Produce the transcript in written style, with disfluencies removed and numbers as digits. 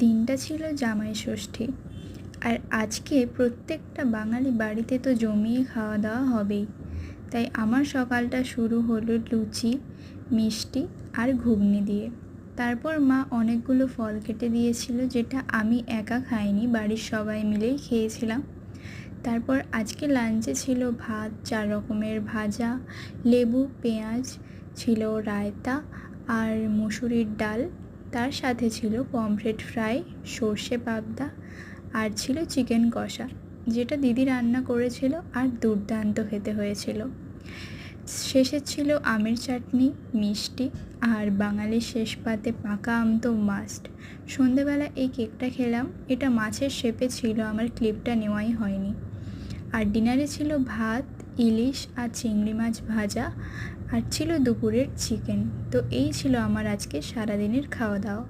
দিনটা ছিল জামাই ষষ্ঠী। আর আজকে প্রত্যেকটা বাঙালি বাড়িতে তো জমিয়ে খাওয়া দাওয়া হবেই। তাই আমার সকালটা শুরু হলো লুচি, মিষ্টি আর ঘুগনি দিয়ে। তারপর মা অনেকগুলো ফল কেটে দিয়েছিল, যেটা আমি একা খাইনি, বাড়ির সবাই মিলেই খেয়েছিলাম। তারপর আজকে লাঞ্চে ছিল ভাত, 4 রকমের ভাজা, লেবু, পেঁয়াজ, ছিল রায়তা আর মুসুরির ডাল। তার সাথে ছিল পমফ্রেট ফ্রাই, সর্ষে পাবদা আর ছিল চিকেন কষা, যেটা দিদি রান্না করেছিল আর দুর্দান্ত খেতে হয়েছিল। শেষে ছিল আমের চাটনি, মিষ্টি আর বাঙালির শেষ পাতে পাকা আম তো মাস্ট। সন্ধেবেলা এই কেকটা খেলাম, এটা মাছের শেপে ছিল, আমার ক্লিপটা নেওয়াই হয়নি। আর ডিনারে ছিল ভাত, ইলিশ আর চিংড়ি মাছ ভাজা, আর ছিল দুপুরের চিকেন। তো এই ছিল আমার আজকে সারাদিনের খাওয়া দাওয়া।